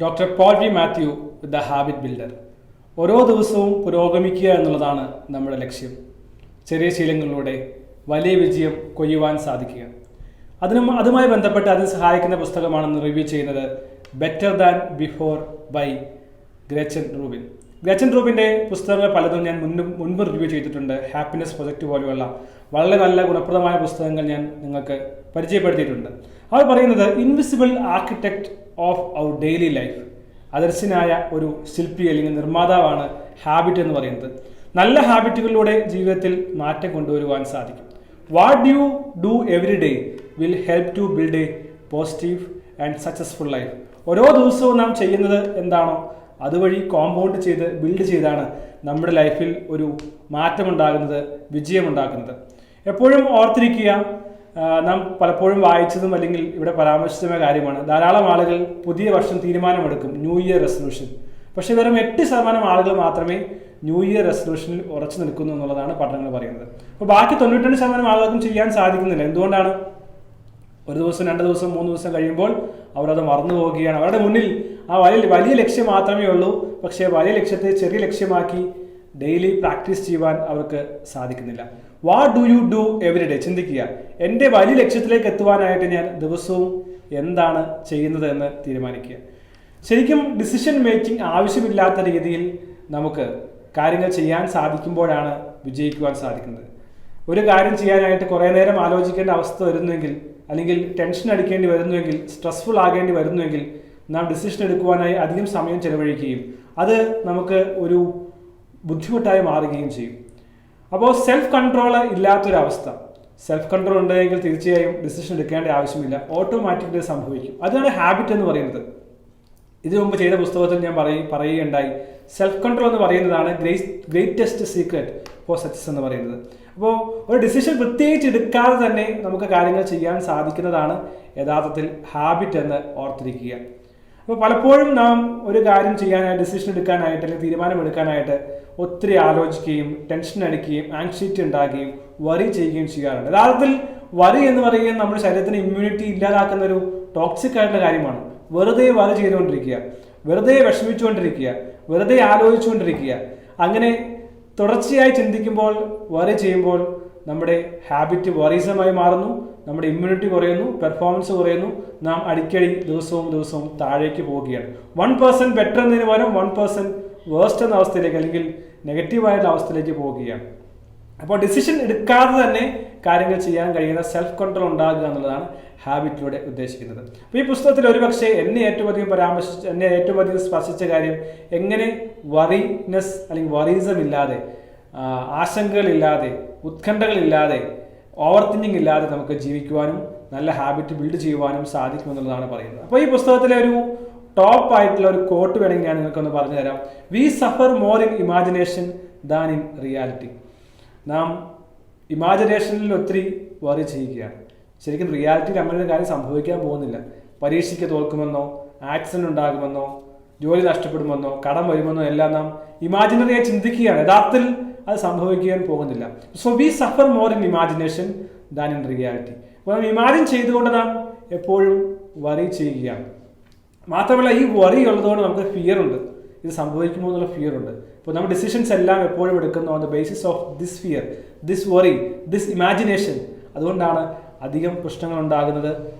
Doctor Paul V Mathew, the habit builder. ഓരോ ദിവസവും പുരോഗമിക്കുക എന്നുള്ളതാണ് നമ്മുടെ ലക്ഷ്യം. ചെറിയ ശീലങ്ങളിലൂടെ വലിയ വിജയം കൊയ്യുവാൻ സാധിക്കുക. അതുമായി ബന്ധപ്പെട്ട് അതിന് സഹായിക്കുന്ന പുസ്തകമാണെന്ന് റിവ്യൂ ചെയ്യുന്നത് better than before by Gretchen Rubin. Gretchen റൂബിൻ്റെ പുസ്തകങ്ങൾ പലതും ഞാൻ മുൻപ് റിവ്യൂ ചെയ്തിട്ടുണ്ട്. ഹാപ്പിനെസ് പ്രൊജക്റ്റ് പോലെയുള്ള വളരെ നല്ല ഗുണപ്രദമായ പുസ്തകങ്ങൾ ഞാൻ നിങ്ങൾക്ക് പരിചയപ്പെടുത്തിയിട്ടുണ്ട്. അവർ പറയുന്നത് invisible architect of our daily life, അദർശനായ ഒരു ശില്പി അല്ലെങ്കിൽ നിർമ്മാതാവാണ് ഹാബിറ്റ് എന്ന് പറയുന്നത്. നല്ല ഹാബിറ്റുകളിലൂടെ ജീവിതത്തിൽ മാറ്റം കൊണ്ടുവരുവാൻ സാധിക്കും. What you do every day will help to build a positive and successful life. ഓരോ ദിവസവും നാം ചെയ്യുന്നത് എന്താണോ അതുവഴി കോമ്പൗണ്ട് ചെയ്ത് ബിൽഡ് ചെയ്താണ് നമ്മുടെ ലൈഫിൽ ഒരു മാറ്റമുണ്ടാകുന്നത്, വിജയമുണ്ടാക്കുന്നത്. എപ്പോഴും ഓർത്തിരിക്കുക, നാം പലപ്പോഴും വായിച്ചതും അല്ലെങ്കിൽ ഇവിടെ പരാമർശിച്ചതുമായ കാര്യമാണ്. ധാരാളം ആളുകൾ പുതിയ വർഷം തീരുമാനമെടുക്കും, ന്യൂ ഇയർ റെസൊല്യൂഷൻ. പക്ഷേ വെറും 8% ആളുകൾ മാത്രമേ ന്യൂ ഇയർ റെസൊല്യൂഷനിൽ ഉറച്ചു നിൽക്കുന്നു എന്നുള്ളതാണ് പഠനങ്ങൾ പറയുന്നത്. അപ്പോൾ ബാക്കി 92% ആളുകൾക്കും ചെയ്യാൻ സാധിക്കുന്നില്ല. എന്തുകൊണ്ടാണ്? ഒരു ദിവസം, 2 ദിവസം, 3 ദിവസം കഴിയുമ്പോൾ അവരത് മറന്നു പോവുകയാണ്. അവരുടെ മുന്നിൽ ആ വലിയ ലക്ഷ്യം മാത്രമേ ഉള്ളൂ. പക്ഷേ വലിയ ലക്ഷ്യത്തെ ചെറിയ ലക്ഷ്യമാക്കി ഡെയിലി പ്രാക്ടീസ് ചെയ്യുവാൻ അവർക്ക് സാധിക്കുന്നില്ല. What do you do every day? ചിന്തിക്കുക, എൻ്റെ വലിയ ലക്ഷ്യത്തിലേക്ക് എത്തുവാനായിട്ട് ഞാൻ ദിവസവും എന്താണ് ചെയ്യുന്നത് എന്ന് തീരുമാനിക്കുക. ശരിക്കും ഡിസിഷൻ മേക്കിംഗ് ആവശ്യമില്ലാത്ത രീതിയിൽ നമുക്ക് കാര്യങ്ങൾ ചെയ്യാൻ സാധിക്കുമ്പോഴാണ് വിജയിക്കുവാൻ സാധിക്കുന്നത്. ഒരു കാര്യം ചെയ്യാനായിട്ട് കുറേ നേരം ആലോചിക്കേണ്ട അവസ്ഥ വരുന്നുവെങ്കിൽ, അല്ലെങ്കിൽ ടെൻഷൻ അടിക്കേണ്ടി വരുന്നുവെങ്കിൽ, സ്ട്രെസ്ഫുൾ ആകേണ്ടി വരുന്നുവെങ്കിൽ നാം ഡിസിഷൻ എടുക്കുവാനായി അധികം സമയം ചെലവഴിക്കുകയും അത് നമുക്ക് ഒരു ബുദ്ധിമുട്ടായി മാറുകയും ചെയ്യും. അപ്പോൾ സെൽഫ് കൺട്രോൾ ഇല്ലാത്തൊരവസ്ഥ. സെൽഫ് കൺട്രോൾ ഉണ്ടെങ്കിൽ തീർച്ചയായും ഡിസിഷൻ എടുക്കേണ്ട ആവശ്യമില്ല, ഓട്ടോമാറ്റിക്കലി സംഭവിക്കും. അതാണ് ഹാബിറ്റ് എന്ന് പറയുന്നത്. ഇതിനു മുമ്പ് ചെയ്ത പുസ്തകത്തിൽ ഞാൻ പറയുകയുണ്ടായി, സെൽഫ് കൺട്രോൾ എന്ന് പറയുന്നതാണ് ഗ്രേറ്റസ്റ്റ് സീക്രട്ട് ഫോർ സക്സസ് എന്ന് പറയുന്നത്. അപ്പോൾ ഒരു ഡിസിഷൻ പ്രത്യേകിച്ച് എടുക്കാതെ തന്നെ നമുക്ക് കാര്യങ്ങൾ ചെയ്യാൻ സാധിക്കുന്നതാണ് യഥാർത്ഥത്തിൽ ഹാബിറ്റ് എന്ന് ഓർത്തിരിക്കുക. അപ്പോൾ പലപ്പോഴും നാം ഒരു കാര്യം ചെയ്യാനായിട്ട്, ഡിസിഷൻ എടുക്കാനായിട്ട് അല്ലെങ്കിൽ തീരുമാനമെടുക്കാനായിട്ട് ഒത്തിരി ആലോചിക്കുകയും ടെൻഷൻ അടിക്കുകയും ആങ്സൈറ്റി ഉണ്ടാക്കുകയും വറി ചെയ്യുകയും ചെയ്യാറുണ്ട്. യഥാർത്ഥത്തിൽ വറി എന്ന് പറയുന്നത് നമ്മുടെ ശരീരത്തിന് ഇമ്മ്യൂണിറ്റി ഇല്ലാതാക്കുന്ന ഒരു ടോക്സിക് ആയിട്ടുള്ള കാര്യമാണ്. വെറുതെ വറി ചെയ്തുകൊണ്ടിരിക്കുക, വെറുതെ വിഷമിച്ചുകൊണ്ടിരിക്കുക, വെറുതെ ആലോചിച്ചുകൊണ്ടിരിക്കുക. അങ്ങനെ തുടർച്ചയായി ചിന്തിക്കുമ്പോൾ, വറി ചെയ്യുമ്പോൾ നമ്മുടെ ഹാബിറ്റ് വറീസമായി മാറുന്നു, നമ്മുടെ ഇമ്മ്യൂണിറ്റി കുറയുന്നു, പെർഫോമൻസ് കുറയുന്നു. നാം അടിക്കടി ദിവസവും താഴേക്ക് പോവുകയാണ്. 1% ബെറ്റർ എന്നതിന് പകരം 1% വേഴ്സ്റ്റ് എന്ന അവസ്ഥയിലേക്ക് അല്ലെങ്കിൽ നെഗറ്റീവായിട്ടുള്ള അവസ്ഥയിലേക്ക് പോവുകയാണ്. അപ്പോൾ ഡിസിഷൻ എടുക്കാതെ തന്നെ കാര്യങ്ങൾ ചെയ്യാൻ കഴിയുന്ന സെൽഫ് കൺട്രോൾ ഉണ്ടാകുക എന്നുള്ളതാണ് ഹാബിറ്റിലൂടെ ഉദ്ദേശിക്കുന്നത്. അപ്പോൾ ഈ പുസ്തകത്തിൽ ഒരുപക്ഷെ എന്നെ ഏറ്റവും അധികം സ്പർശിച്ച കാര്യം, എങ്ങനെ വറിനെസ് അല്ലെങ്കിൽ വറീസം ഇല്ലാതെ, ആശങ്കകളില്ലാതെ, ഉത്കണ്ഠകളില്ലാതെ, ഓവർ തിങ്കിങ് ഇല്ലാതെ നമുക്ക് ജീവിക്കുവാനും നല്ല ഹാബിറ്റ് ബിൽഡ് ചെയ്യുവാനും സാധിക്കുമെന്നുള്ളതാണ് പറയുന്നത്. അപ്പോൾ ഈ പുസ്തകത്തിലെ ഒരു ടോപ്പ് ആയിട്ടുള്ള ഒരു കോട്ട് വേണമെങ്കിൽ ഞാൻ നിങ്ങൾക്കൊന്ന് പറഞ്ഞു തരാം. V Zafar more in imagination than in reality. നാം ഇമാജിനേഷനിൽ ഒത്തിരി വറി ചെയ്യുകയാണ്. ശരിക്കും റിയാലിറ്റിയിൽ അങ്ങനെ ഒരു കാര്യം സംഭവിക്കാൻ പോകുന്നില്ല. പരീക്ഷയ്ക്ക് തോൽക്കുമെന്നോ, ആക്സിഡന്റ് ഉണ്ടാകുമെന്നോ, ജോലി നഷ്ടപ്പെടുമെന്നോ, കടം വരുമെന്നോ എല്ലാം നാം ഇമാജിനറിയായി ചിന്തിക്കുകയാണ്. യഥാർത്ഥത്തിൽ അത് സംഭവിക്കാൻ പോകുന്നില്ല. So we Zafar more in imagination than in reality. അപ്പോൾ നാം ഇമാജിൻ ചെയ്തുകൊണ്ട് നാം എപ്പോഴും വറി ചെയ്യുകയാണ്. മാത്രമല്ല, ഈ വറി ഉള്ളതുകൊണ്ട് നമുക്ക് ഫിയർ ഉണ്ട്. ഇത് സംഭവിക്കുമോ എന്നുള്ള ഫിയർ ഉണ്ട്. അപ്പോൾ നമ്മുടെ ഡിസിഷൻസ് എല്ലാം എപ്പോഴും എടുക്കുന്നു on the basis of this fear, this worry, this imagination. അതുകൊണ്ടാണ് അധികം പ്രശ്നങ്ങൾ ഉണ്ടാകുന്നത്,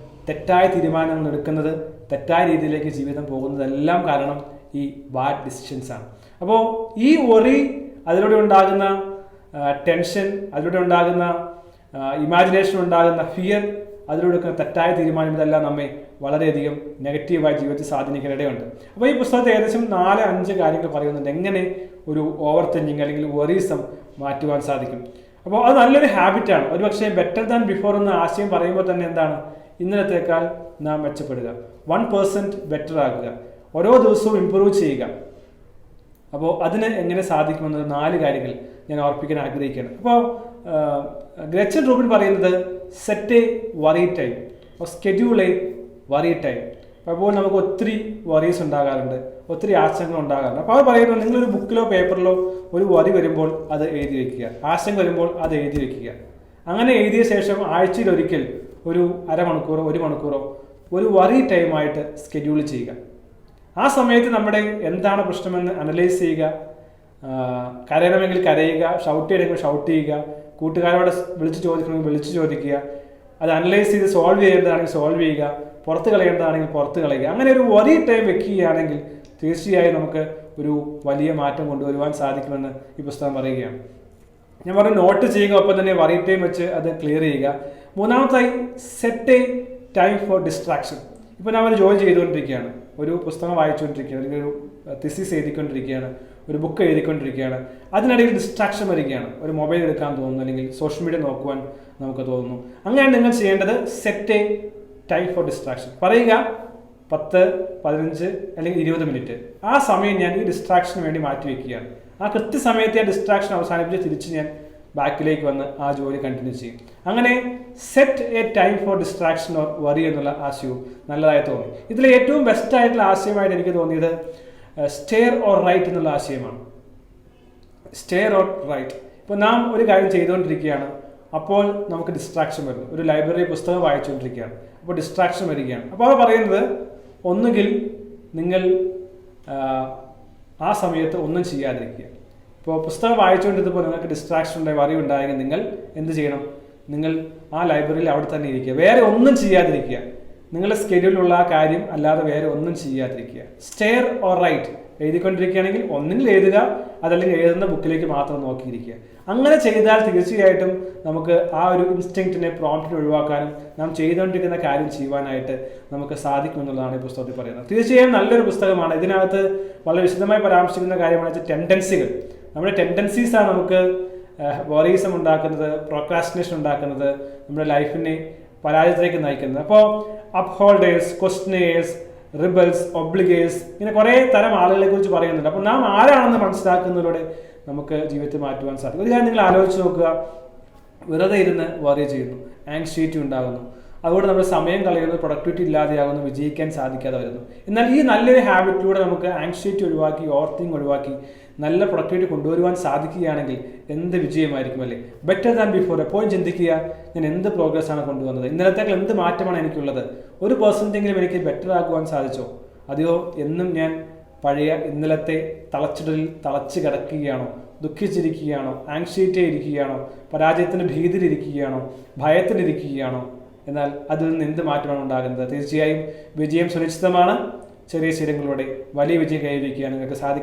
തെറ്റായ തീരുമാനങ്ങൾ എടുക്കുന്നത്, തെറ്റായ രീതിയിലേക്ക് ജീവിതം പോകുന്നതെല്ലാം കാരണം ഈ ബാഡ് ഡിസിഷൻസ് ആണ്. അപ്പോൾ ഈ വറി, അതിലൂടെ ഉണ്ടാകുന്ന ടെൻഷൻ, അതിലൂടെ ഉണ്ടാകുന്ന ഇമാജിനേഷൻ, ഉണ്ടാകുന്ന ഫിയർ, അതിലൂടെ തെറ്റായ തീരുമാനം, ഇതെല്ലാം നമ്മെ വളരെയധികം നെഗറ്റീവായി ജീവിതത്തിൽ സ്വാധീനിക്കാനിടയുണ്ട്. അപ്പോൾ ഈ പുസ്തകത്തിൽ ഏകദേശം 4-5 കാര്യങ്ങൾ പറയുന്നുണ്ട് എങ്ങനെ ഒരു ഓവർ തിങ്കിങ് അല്ലെങ്കിൽ വറീസം മാറ്റുവാൻ സാധിക്കും. അപ്പോൾ അത് നല്ലൊരു ഹാബിറ്റാണ്. ഒരുപക്ഷെ ബെറ്റർ ദാൻ ബിഫോർ എന്ന ആശയം പറയുമ്പോൾ തന്നെ എന്താണ്, ഇന്നലത്തേക്കാൾ നാം മെച്ചപ്പെടുക, 1% ബെറ്റർ ആകുക, ഓരോ ദിവസവും ഇംപ്രൂവ് ചെയ്യുക. അപ്പോൾ അതിന് എങ്ങനെ സാധിക്കുമെന്നത് 4 കാര്യങ്ങൾ ഞാൻ ഓർപ്പിക്കാൻ ആഗ്രഹിക്കുകയാണ്. അപ്പോൾ ഗ്രച്ചൻ റൂബിൻ പറയുന്നത് set A worry time, schedule A worry time. അപ്പോൾ നമുക്ക് ഒത്തിരി വറീസ് ഉണ്ടാകാറുണ്ട്, ഒത്തിരി ആശങ്കകൾ ഉണ്ടാകാറുണ്ട്. അപ്പോൾ അവർ പറയുന്നത്, നിങ്ങളൊരു ബുക്കിലോ പേപ്പറിലോ ഒരു വറി വരുമ്പോൾ അത് എഴുതി വയ്ക്കുക, ആശങ്ക വരുമ്പോൾ അത് എഴുതി വയ്ക്കുക. അങ്ങനെ എഴുതിയ ശേഷം ആഴ്ചയിൽ ഒരിക്കൽ ഒരു അരമണിക്കൂറോ 1 മണിക്കൂറോ ഒരു വറി ടൈമായിട്ട് സ്കെഡ്യൂൾ ചെയ്യുക. ആ സമയത്ത് നമ്മുടെ എന്താണ് പ്രശ്നമെന്ന് അനലൈസ് ചെയ്യുക, കരയണമെങ്കിൽ കരയുക, ഷൗട്ട് ചെയ്യണമെങ്കിൽ ഷൗട്ട് ചെയ്യുക, കൂട്ടുകാരോട് വിളിച്ച് ചോദിക്കണമെങ്കിൽ വിളിച്ച് ചോദിക്കുക, അത് അനലൈസ് ചെയ്ത് സോൾവ് ചെയ്യേണ്ടതാണെങ്കിൽ സോൾവ് ചെയ്യുക, പുറത്ത് കളയേണ്ടതാണെങ്കിൽ പുറത്ത് കളയുക. അങ്ങനെ ഒരു വറി ടൈം വെക്കുകയാണെങ്കിൽ തീർച്ചയായും നമുക്ക് ഒരു വലിയ മാറ്റം കൊണ്ടുവരുവാൻ സാധിക്കുമെന്ന് ഈ പുസ്തകം പറയുകയാണ്. ഞാൻ പറഞ്ഞു നോട്ട് ചെയ്യുക, ഒപ്പം തന്നെ വറി ടൈം വെച്ച് അത് ക്ലിയർ ചെയ്യുക. മൂന്നാമതായി set A time for distraction. ഇപ്പോൾ ഞാൻ ഒരു ജോലി ചെയ്തുകൊണ്ടിരിക്കുകയാണ്, ഒരു പുസ്തകം വായിച്ചുകൊണ്ടിരിക്കുകയാണ്, അല്ലെങ്കിൽ ഒരു തിസിസ് എഴുതിക്കൊണ്ടിരിക്കുകയാണ്, ഒരു ബുക്ക് എഴുതിക്കൊണ്ടിരിക്കുകയാണ്. അതിനിടയിൽ ഡിസ്ട്രാക്ഷൻ വരികയാണ്, ഒരു മൊബൈൽ എടുക്കാൻ തോന്നുന്നു, അല്ലെങ്കിൽ സോഷ്യൽ മീഡിയ നോക്കുവാൻ നമുക്ക് തോന്നുന്നു. അങ്ങനെയാണ് നിങ്ങൾ ചെയ്യേണ്ടത്. Set A time for distraction. പറയുക 10, 15 അല്ലെങ്കിൽ 20 മിനിറ്റ്. ആ സമയം ഞാൻ ഈ ഡിസ്ട്രാക്ഷന് വേണ്ടി മാറ്റിവെക്കുകയാണ്. ആ കൃത്യസമയത്ത് ആ ഡിസ്ട്രാക്ഷൻ അവസാനിപ്പിച്ച് തിരിച്ച് ഞാൻ ബാക്കിലേക്ക് വന്ന് ആ ജോലി കണ്ടിന്യൂ ചെയ്യും. അങ്ങനെ set A time for distraction or worry എന്നുള്ള ആശയവും നല്ലതായി തോന്നി. ഇതിൽ ഏറ്റവും ബെസ്റ്റ് ആയിട്ടുള്ള ആശയമായിട്ട് എനിക്ക് തോന്നിയത് സ്റ്റെയർ ഓർ റൈറ്റ് എന്നുള്ള ആശയമാണ്. Stair or right. ഇപ്പോൾ നാം ഒരു കാര്യം ചെയ്തുകൊണ്ടിരിക്കുകയാണ്, അപ്പോൾ നമുക്ക് ഡിസ്ട്രാക്ഷൻ വരുന്നു. ഒരു ലൈബ്രറി പുസ്തകം വായിച്ചുകൊണ്ടിരിക്കുകയാണ്, അപ്പോൾ ഡിസ്ട്രാക്ഷൻ വരികയാണ്. അപ്പോൾ അവർ പറയുന്നത് ഒന്നുകിൽ നിങ്ങൾ ആ സമയത്ത് ഒന്നും ചെയ്യാതിരിക്കുക. ഇപ്പോൾ പുസ്തകം വായിച്ചുകൊണ്ടിരുന്നപ്പോൾ നിങ്ങൾക്ക് ഡിസ്ട്രാക്ഷൻ ഉണ്ടായി, വറി ഉണ്ടായെങ്കിൽ നിങ്ങൾ എന്ത് ചെയ്യണം? നിങ്ങൾ ആ ലൈബ്രറിയിൽ അവിടെ തന്നെ ഇരിക്കുക, വേറെ ഒന്നും ചെയ്യാതിരിക്കുക. നിങ്ങളുടെ സ്കെഡ്യൂളിലുള്ള ആ കാര്യം അല്ലാതെ വേറെ ഒന്നും ചെയ്യാതിരിക്കുക. Stair or right. എഴുതിക്കൊണ്ടിരിക്കുകയാണെങ്കിൽ ഒന്നെങ്കിൽ എഴുതുക, അതല്ലെങ്കിൽ എഴുതുന്ന ബുക്കിലേക്ക് മാത്രം നോക്കിയിരിക്കുക. അങ്ങനെ ചെയ്താൽ തീർച്ചയായിട്ടും നമുക്ക് ആ ഒരു ഇൻസ്റ്റിങ്ക്റ്റിനെ, പ്രോംപ്റ്റിനെ ഒഴിവാക്കാനും നാം ചെയ്തുകൊണ്ടിരിക്കുന്ന കാര്യം ചെയ്യുവാനായിട്ട് നമുക്ക് സാധിക്കുമെന്നുള്ളതാണ് ഈ പുസ്തകത്തിൽ പറയുന്നത്. തീർച്ചയായും നല്ലൊരു പുസ്തകമാണ്. ഇതിനകത്ത് വളരെ വിശദമായി പരാമർശിക്കുന്ന കാര്യമാണ് വെച്ചാൽ ടെൻഡൻസികൾ. നമ്മുടെ ടെൻഡൻസീസാണ് നമുക്ക് വറീസം ഉണ്ടാക്കുന്നത്, പ്രോക്രാസ്റ്റിനേഷൻ ഉണ്ടാക്കുന്നത്, നമ്മുടെ ലൈഫിനെ പരാജയത്തിലേക്ക് നയിക്കുന്നത്. അപ്പോൾ അപ്ഹോൾഡേഴ്സ്, ക്വസ്റ്റ്യനേഴ്സ്, റിബൽസ്, ഒബ്ലിഗേഴ്സ്, ഇങ്ങനെ കുറേ തരം ആളുകളെ കുറിച്ച് പറയുന്നുണ്ട്. അപ്പോൾ നാം ആരാണെന്ന് മനസ്സിലാക്കുന്നതിലൂടെ നമുക്ക് ജീവിതത്തിൽ മാറ്റുവാൻ സാധിക്കും. ഒരു കാര്യം നിങ്ങൾ ആലോചിച്ച് നോക്കുക, വെറുതെ ഇരുന്ന് വറി ചെയ്യുന്നു, ആങ്സൈറ്റി ഉണ്ടാകുന്നു, അതുകൊണ്ട് നമ്മൾ സമയം കളയുന്നു, പ്രൊഡക്ടിവിറ്റി ഇല്ലാതെയാകുന്നു, വിജയിക്കാൻ സാധിക്കാതെ വരുന്നു. എന്നാൽ ഈ നല്ലൊരു ഹാബിറ്റിലൂടെ നമുക്ക് ആങ്സൈറ്റി ഒഴിവാക്കി, ഓവർതിങ്കിങ് ഒഴിവാക്കി നല്ല പ്രൊഡക്ടിവിറ്റി കൊണ്ടുവരുവാൻ സാധിക്കുകയാണെങ്കിൽ എന്ത് വിജയമായിരിക്കും അല്ലേ? Better than before. എപ്പോഴും ചിന്തിക്കുക, ഞാൻ എന്ത് പ്രോഗ്രസ് ആണ് കൊണ്ടുവന്നത്, ഇന്നലത്തേക്കാൾ എന്ത് മാറ്റമാണ് എനിക്കുള്ളത്, 1% എനിക്ക് ബെറ്റർ ആക്കുവാൻ സാധിച്ചോ, അതെയോ എന്നും ഞാൻ പഴയ ഇന്നലത്തെ തളച്ചിടലിൽ തളച്ച് കിടക്കുകയാണോ, ദുഃഖിച്ചിരിക്കുകയാണോ, ആങ്സൈറ്റി ഇരിക്കുകയാണോ, പരാജയത്തിന് ഭീതിയിലിരിക്കുകയാണോ, ഭയത്തിലിരിക്കുകയാണോ? എന്നാൽ അതിൽ നിന്ന് എന്ത് മാറ്റമാണ് ഉണ്ടാകുന്നത്? തീർച്ചയായും വിജയം സുനിശ്ചിതമാണ്. ചെറിയ ശീലങ്ങളിലൂടെ വലിയ വിജയം കൈവരിക്കാൻ നിങ്ങൾക്ക് സാധിക്കും.